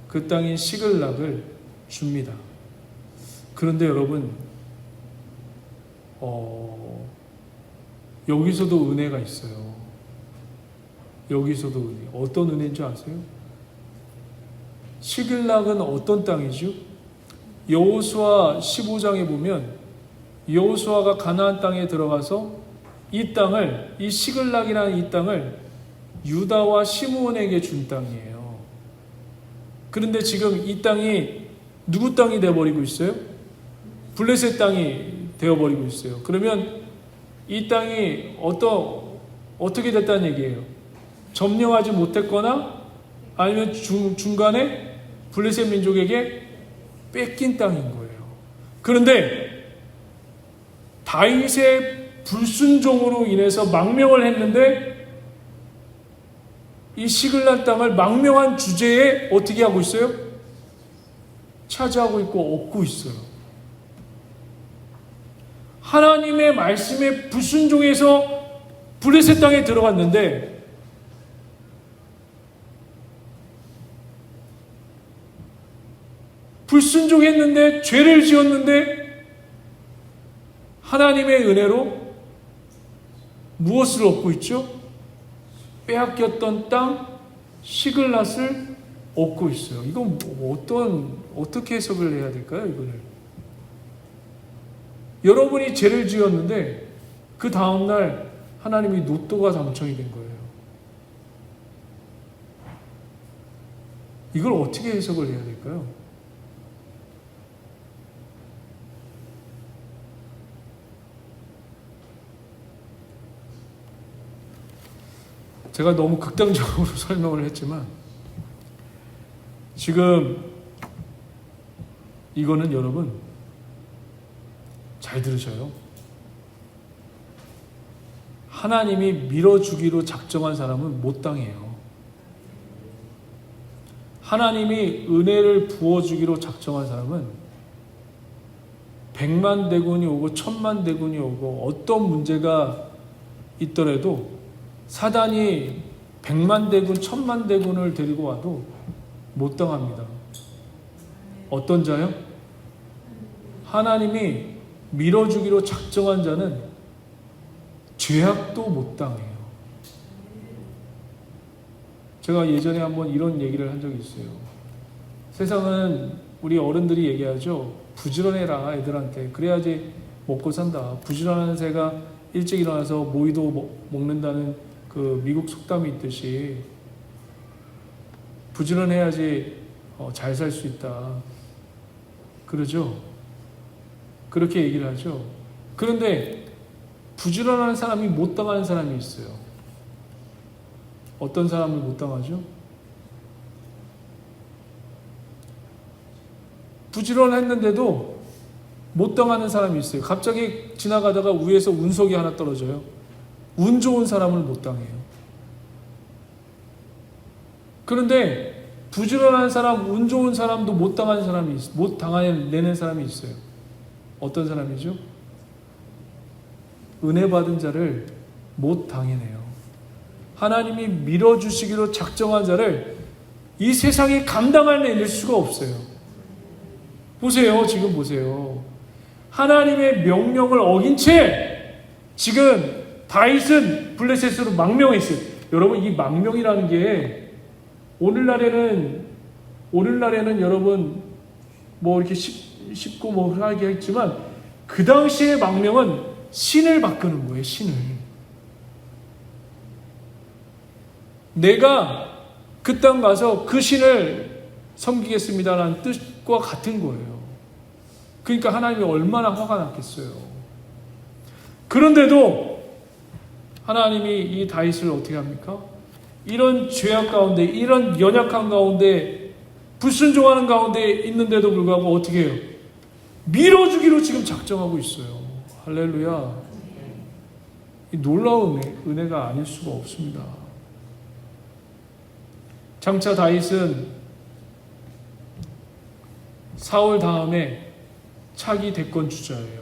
그 땅인 시글락을 줍니다. 그런데 여러분, 여기서도 은혜가 있어요. 여기서도 은혜. 어떤 은혜인 줄 아세요? 시글락은 어떤 땅이죠? 여호수아 15장에 보면 여호수아가 가나안 땅에 들어가서 이 땅을, 이 시글락이라는 이 땅을 유다와 시므온에게 준 땅이에요. 그런데 지금 이 땅이 누구 땅이 되어버리고 있어요? 블레셋 땅이 되어버리고 있어요. 그러면 이 땅이 어떻게 됐다는 얘기예요? 점령하지 못했거나 아니면 중간에 블레셋 민족에게 뺏긴 땅인 거예요. 그런데 다윗의 불순종으로 인해서 망명을 했는데 이 시글락 땅을 망명한 주제에 어떻게 하고 있어요? 차지하고 있고 얻고 있어요. 하나님의 말씀에 불순종해서 블레셋 땅에 들어갔는데 불순종했는데 죄를 지었는데 하나님의 은혜로 무엇을 얻고 있죠? 빼앗겼던 땅 시글랏을 얻고 있어요. 이건 어떻게 해석을 해야 될까요? 이거를 여러분이 죄를 지었는데 그 다음날 하나님이 노또가 당첨이 된 거예요. 이걸 어떻게 해석을 해야 될까요? 제가 너무 극단적으로 설명을 했지만 지금 이거는 여러분 잘 들으셔요. 하나님이 밀어주기로 작정한 사람은 못 당해요. 하나님이 은혜를 부어주기로 작정한 사람은 100만 대군이 오고 1000만 대군이 오고 어떤 문제가 있더라도 사단이 100만 대군, 1000만 대군을 데리고 와도 못 당합니다. 어떤 자요? 하나님이 밀어주기로 작정한 자는 죄악도 못 당해요. 제가 예전에 한번 이런 얘기를 한 적이 있어요. 세상은 우리 어른들이 얘기하죠. 부지런해라 애들한테. 그래야지 먹고 산다. 부지런한 새가 일찍 일어나서 모이도 먹는다는 그 미국 속담이 있듯이 부지런해야지 잘 살 수 있다. 그러죠? 그렇게 얘기를 하죠. 그런데 부지런한 사람이 못 당하는 사람이 있어요. 어떤 사람을 못 당하죠? 부지런했는데도 못 당하는 사람이 있어요. 갑자기 지나가다가 위에서 운석이 하나 떨어져요. 운 좋은 사람을 못 당해요. 그런데 부지런한 사람, 운 좋은 사람도 못 당하는 사람이 못 당해내는 사람이 있어요. 어떤 사람이죠? 은혜 받은 자를 못 당해내요. 하나님이 밀어주시기로 작정한 자를 이 세상에 감당해낼 수가 없어요. 보세요. 지금 보세요. 하나님의 명령을 어긴 채 지금 다윗은 블레셋으로 망명했어요. 여러분, 이 망명이라는 게 오늘날에는 여러분 뭐 이렇게 쉽고 뭐 하게 했지만 그 당시의 망명은 신을 바꾸는 거예요. 신을. 내가 그 땅 가서 그 신을 섬기겠습니다라는 뜻과 같은 거예요. 그러니까 하나님이 얼마나 화가 났겠어요. 그런데도 하나님이 이 다윗을 어떻게 합니까? 이런 죄악 가운데, 이런 연약한 가운데, 불순종하는 가운데 있는데도 불구하고 어떻게 해요? 밀어주기로 지금 작정하고 있어요. 할렐루야. 이 놀라운 은혜가 아닐 수가 없습니다. 장차 다윗은 사울 다음에 차기 대권 주자예요.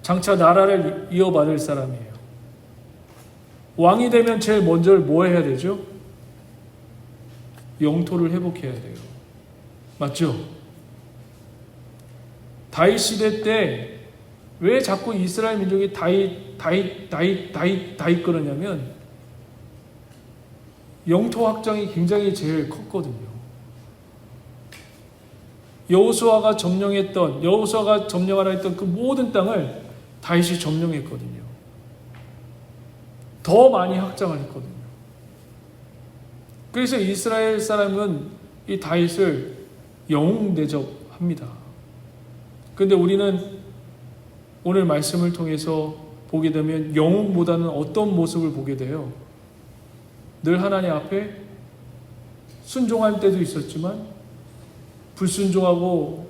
장차 나라를 이어받을 사람이에요. 왕이 되면 제일 먼저 뭐 해야 되죠? 영토를 회복해야 돼요. 맞죠? 다윗 시대 때 왜 자꾸 이스라엘 민족이 다윗 그러냐면 영토 확장이 굉장히 제일 컸거든요. 여호수아가 점령하라 했던 그 모든 땅을 다윗이 점령했거든요. 더 많이 확장을 했거든요. 그래서 이스라엘 사람은 이 다윗을 영웅 대접합니다. 그런데 우리는 오늘 말씀을 통해서 보게 되면 영웅보다는 어떤 모습을 보게 돼요? 늘 하나님 앞에 순종할 때도 있었지만 불순종하고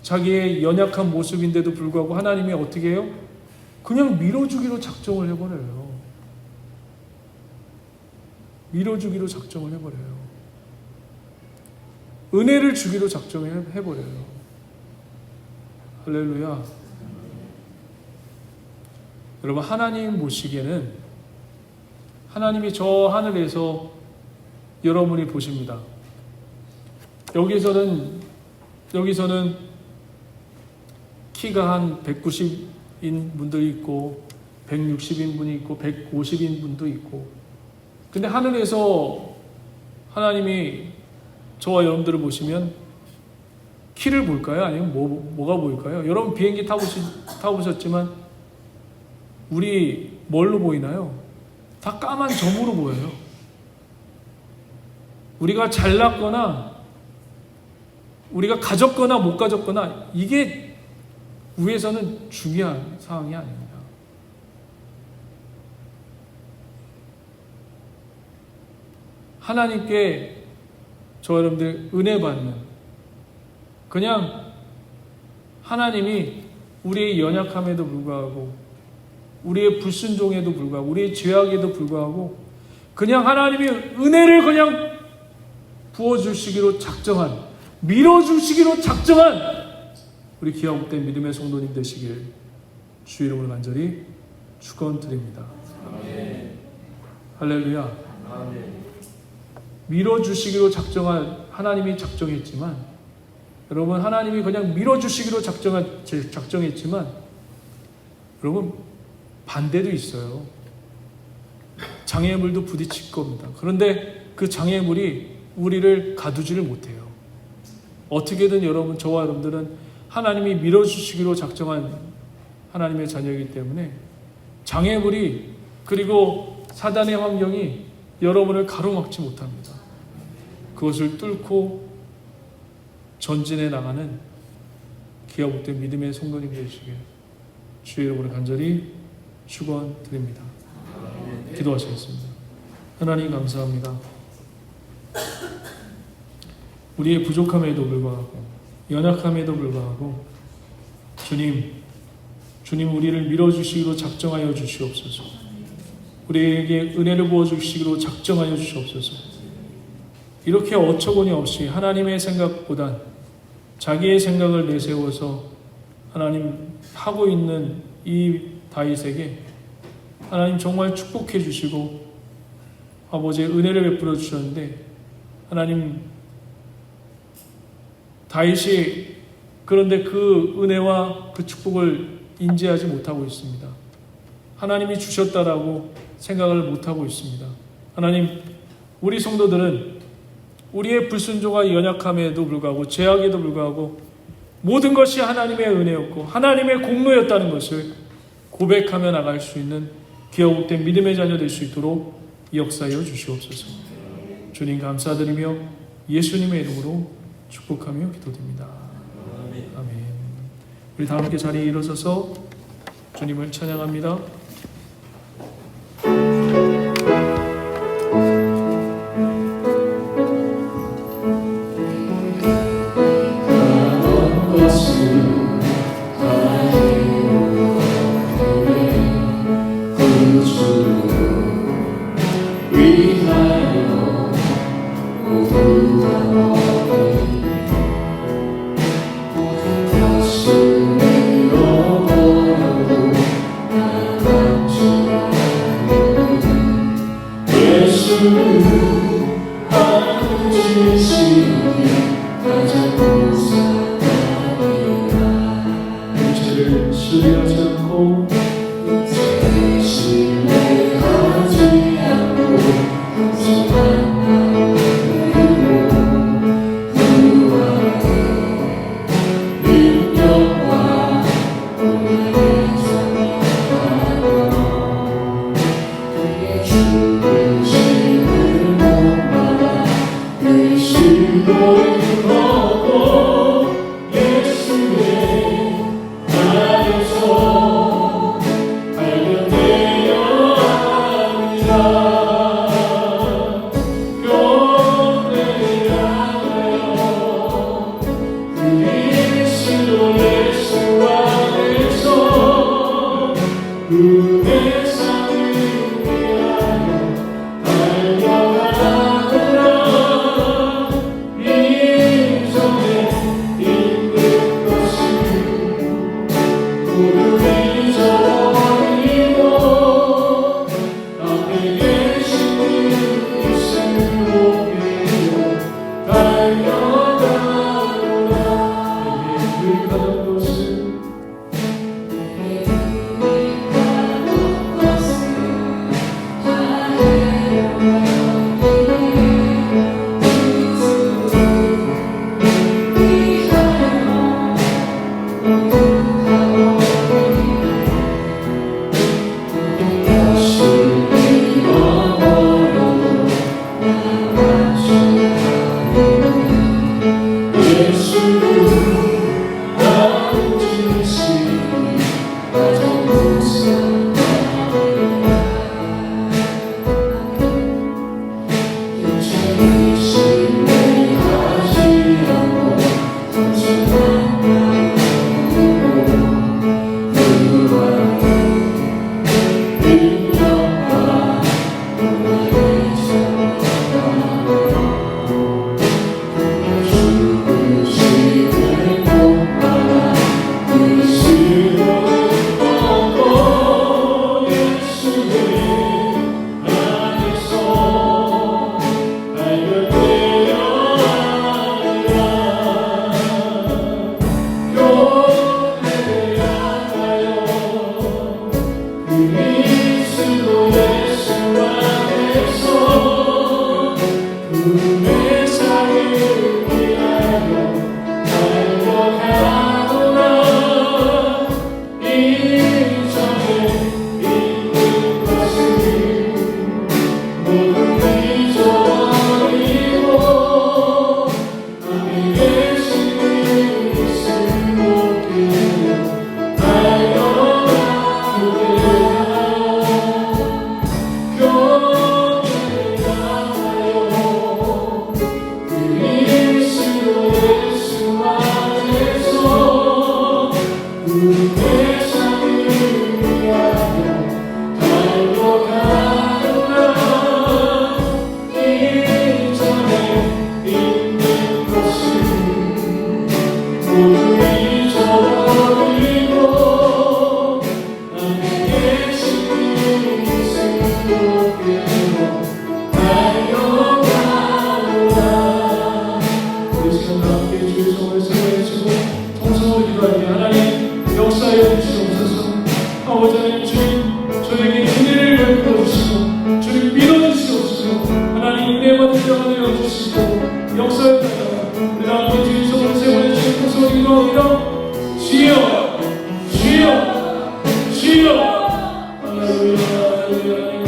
자기의 연약한 모습인데도 불구하고 하나님이 어떻게 해요? 그냥 밀어주기로 작정을 해버려요. 밀어주기로 작정을 해버려요. 은혜를 주기로 작정을 해버려요. 할렐루야. 여러분, 하나님 보시기에는 하나님이 저 하늘에서 여러분이 보십니다. 여기서는 키가 한 190인 분도 있고 160인 분이 있고 150인 분도 있고, 근데 하늘에서 하나님이 저와 여러분들을 보시면 키를 볼까요? 아니면 뭐가 보일까요? 여러분 비행기 타보셨지만 우리 뭘로 보이나요? 다 까만 점으로 보여요. 우리가 잘났거나 우리가 가졌거나 못 가졌거나 이게 위에서는 중요한 사항이 아닙니다. 하나님께 저 여러분들 은혜 받는, 그냥 하나님이 우리의 연약함에도 불구하고 우리의 불순종에도 불구하고 우리의 죄악에도 불구하고 그냥 하나님이 은혜를 그냥 부어주시기로 작정한, 밀어주시기로 작정한 우리 귀하복된 믿음의 성도님 되시길 주 이름으로 간절히 축원드립니다. 아멘. 할렐루야. 아멘. 밀어주시기로 작정한 하나님이 작정했지만, 여러분 하나님이 그냥 밀어주시기로 작정했지만 여러분 반대도 있어요. 장애물도 부딪힐 겁니다. 그런데 그 장애물이 우리를 가두지를 못해요. 어떻게든 여러분, 저와 여러분들은 하나님이 밀어주시기로 작정한 하나님의 자녀이기 때문에 장애물이, 그리고 사단의 환경이 여러분을 가로막지 못합니다. 그것을 뚫고 전진해 나가는 기아복된 믿음의 성도님 되시길 주의 이름으로 간절히 축원드립니다. 기도하시겠습니다. 하나님 감사합니다. 우리의 부족함에도 불구하고 연약함에도 불구하고 주님 우리를 밀어주시기로 작정하여 주시옵소서. 우리에게 은혜를 부어주시기로 작정하여 주시옵소서. 이렇게 어처구니 없이 하나님의 생각보단 자기의 생각을 내세워서 하나님 하고 있는 이 다윗에게 하나님 정말 축복해 주시고 아버지의 은혜를 베풀어 주셨는데, 하나님 다윗이 그런데 그 은혜와 그 축복을 인지하지 못하고 있습니다. 하나님이 주셨다라고 생각을 못하고 있습니다. 하나님, 우리 성도들은 우리의 불순종과 연약함에도 불구하고 죄악에도 불구하고 모든 것이 하나님의 은혜였고 하나님의 공로였다는 것을 고백하며 나갈 수 있는 귀하복된 믿음의 자녀 될 수 있도록 역사하여 주시옵소서. 주님 감사드리며 예수님의 이름으로 축복하며 기도드립니다. 아멘. 우리 다 함께 자리에 일어서서 주님을 찬양합니다. 주여, 할렐루야, 할렐루야,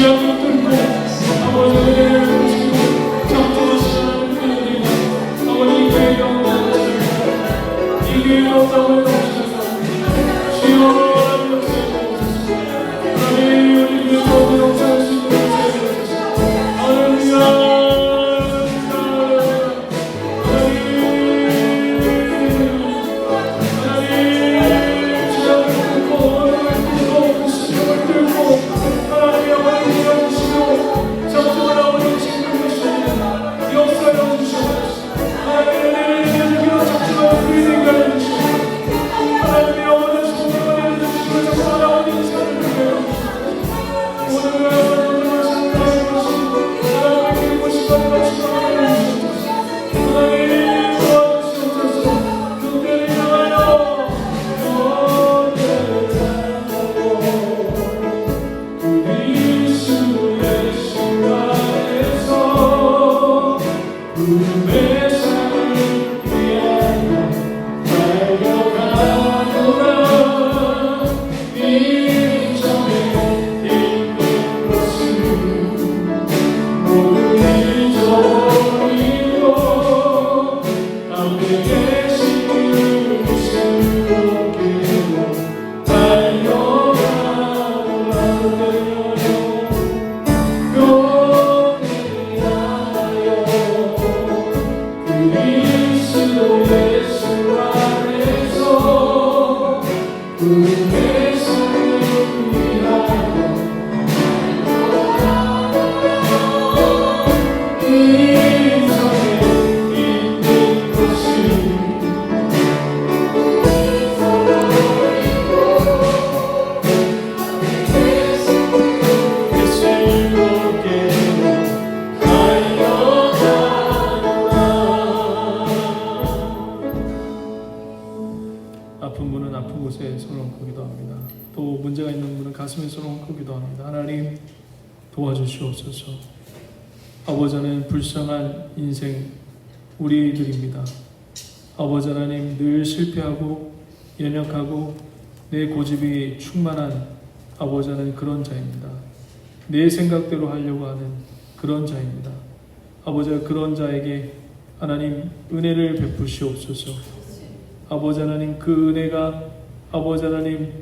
지하를 뚫고 아버지 은혜를 주시고 작정하시는 은혜를 아버지 교회 가운데 이 교회가 없다고 해주셔서 주여 하나님 역사해 하나님 우리 교회 가운데 역사하시는 할렐루야. 아픈 분은 아픈 곳에 손을 얹고 기도합니다. 또 문제가 있는 분은 가슴에 손을 얹고 기도합니다. 하나님 도와주시옵소서. 아버지 하나님 불쌍한 인생 우리들입니다. 아버지 하나님 늘 실패하고 연약하고 내 고집이 충만한 아버지 하나님 그런 자입니다. 내 생각대로 하려고 하는 그런 자입니다. 아버지가 그런 자에게 하나님 은혜를 베푸시옵소서. 아버지 하나님 그 은혜가 아버지 하나님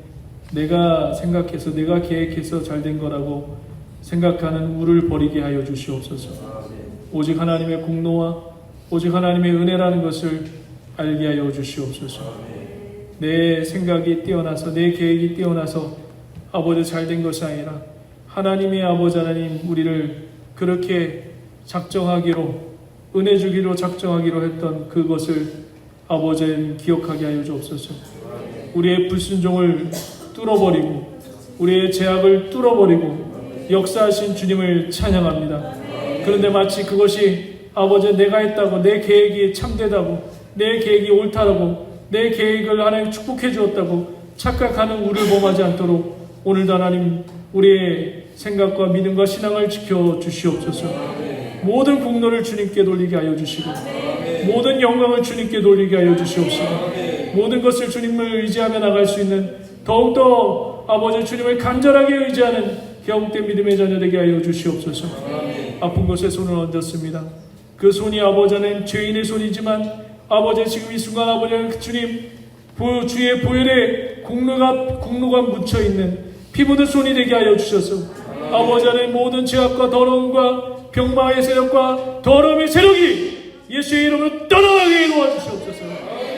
내가 생각해서 내가 계획해서 잘된 거라고 생각하는 우를 버리게 하여 주시옵소서. 오직 하나님의 공로와 오직 하나님의 은혜라는 것을 알게 하여 주시옵소서. 내 생각이 뛰어나서 내 계획이 뛰어나서 아버지 잘된 것이 아니라 하나님의 아버지 하나님 우리를 그렇게 작정하기로 은혜 주기로 작정하기로 했던 그것을 아버지는 기억하게 하여 주옵소서. 우리의 불순종을 뚫어버리고 우리의 죄악을 뚫어버리고 역사하신 주님을 찬양합니다. 그런데 마치 그것이 아버지 내가 했다고 내 계획이 참되다고 내 계획이 옳다라고 내 계획을 하나님 축복해 주었다고 착각하는 우리를 범하지 않도록 오늘도 하나님 우리의 생각과 믿음과 신앙을 지켜 주시옵소서. 모든 공로를 주님께 돌리게 하여 주시고 모든 영광을 주님께 돌리게 하여 주시옵소서. 모든 것을 주님을 의지하며 나갈 수 있는 더욱더 아버지 주님을 간절하게 의지하는 경국된 믿음의 자녀 되게 하여 주시옵소서. 아픈 곳에 손을 얹었습니다. 그 손이 아버지는 죄인의 손이지만 아버지 지금 이 순간 아버지 주님 주의 보혈에 공로가 묻혀있는 피 묻은 손이 되게 하여 주셔서 아버지는 모든 죄악과 더러움과 병마의 세력과 더러움의 세력이 예수의 이름으로 떠나가게 도와주시옵소서.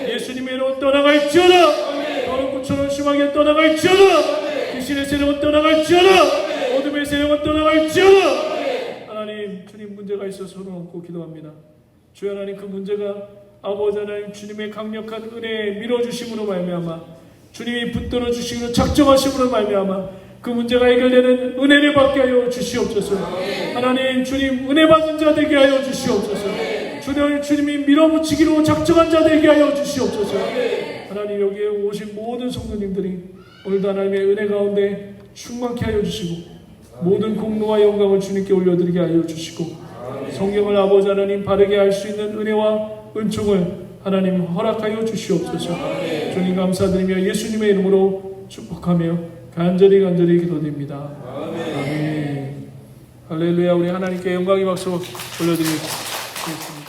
예수님의 이름으로 떠나갈지어다. 더러운 구처럼 심하게 떠나갈지어다. 귀신의 세력은 떠나갈지어다. 어둠의 세력은 떠나갈지어다. 하나님 주님 문제가 있어서 손을 얹고 기도합니다. 주여 하나님 그 문제가 아버지 하나님 주님의 강력한 은혜에 밀어주심으로 말미암아 주님이 붙들어 주시기로 작정하심으로 말미암아 그 문제가 해결되는 은혜를 받게 하여 주시옵소서. 하나님 주님 은혜 받는 자 되게 하여 주시옵소서. 주님이 밀어붙이기로 작정한 자 되게 하여 주시옵소서. 하나님 여기에 오신 모든 성도님들이 오늘도 하나님의 은혜 가운데 충만케 하여 주시고 모든 공로와 영광을 주님께 올려드리게 하여 주시고 성경을 아버지 하나님 바르게 할 수 있는 은혜와 은총을 하나님 허락하여 주시옵소서. 주님 감사드리며 예수님의 이름으로 축복하며 간절히 기도드립니다. 아멘. 할렐루야. 우리 하나님께 영광의 박수 올려드리겠습니다.